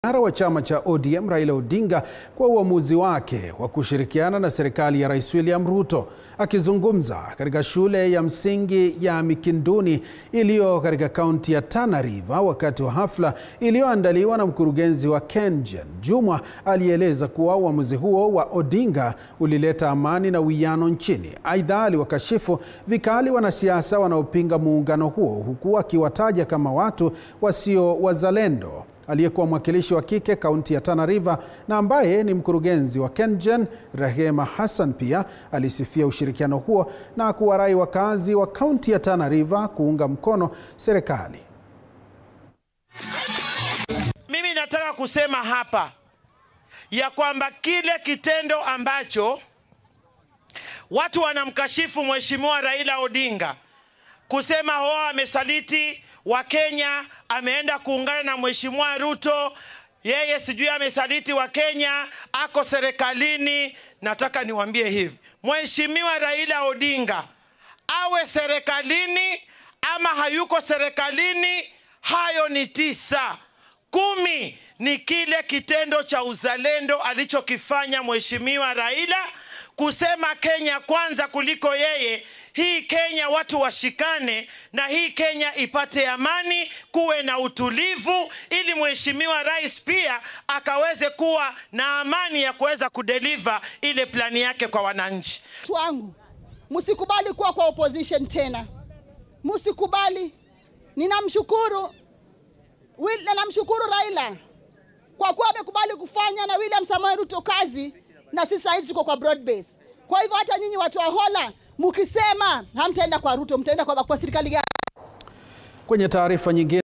Kinara wa chama cha ODM Raila Odinga kwa uamuzi wake wa kushirikiana na serikali ya Rais William Ruto. Akizungumza katika shule ya msingi ya Mikinduni iliyo katika kaunti ya Tana River wakati wa hafla iliyoandaliwa na mkurugenzi wa KenGen, Jumwa alieleza kuwa uamuzi huo wa Odinga ulileta amani na uwiano nchini. Aidha, aliwakashifu vikali wanasiasa wanaopinga muungano huo, huku akiwataja kama watu wasio wazalendo. Aliyekuwa mwakilishi wa kike kaunti ya Tana River na ambaye ni mkurugenzi wa KenGen, Rehema Hassan, pia alisifia ushirikiano huo na kuwarai wakazi wa kaunti ya Tana River kuunga mkono serikali. Mimi nataka kusema hapa ya kwamba kile kitendo ambacho watu wanamkashifu Mheshimiwa Raila Odinga kusema amesaliti wa Kenya, ameenda kuungana na Mheshimiwa Ruto, yeye sijui amesaliti wa Kenya, ako serikalini. Nataka niwaambie hivi, Mheshimiwa Raila Odinga awe serikalini ama hayuko serikalini, hayo ni 9. 10 ni kile kitendo cha uzalendo alichokifanya Mheshimiwa Raila, kusema Kenya kwanza kuliko yeye. Hii Kenya watu washikane na hii Kenya ipate amani, kuwe na utulivu, ili Mheshimiwa Rais pia akaweze kuwa na amani ya kuweza kudeliver ile plani yake kwa wananchi. Wangu, msikubali kuwa kwa opposition tena. Msikubali. Ninamshukuru Raila kwa kuwa amekubali kufanya na William Samoei Ruto kazi, na sisi sasa tuko kwa broad base. Kwa hivyo hata nyinyi watu wa Hola mkisema hamtaenda kwa Ruto, mtaenda kwa serikali gani? Kwenye taarifa nyingine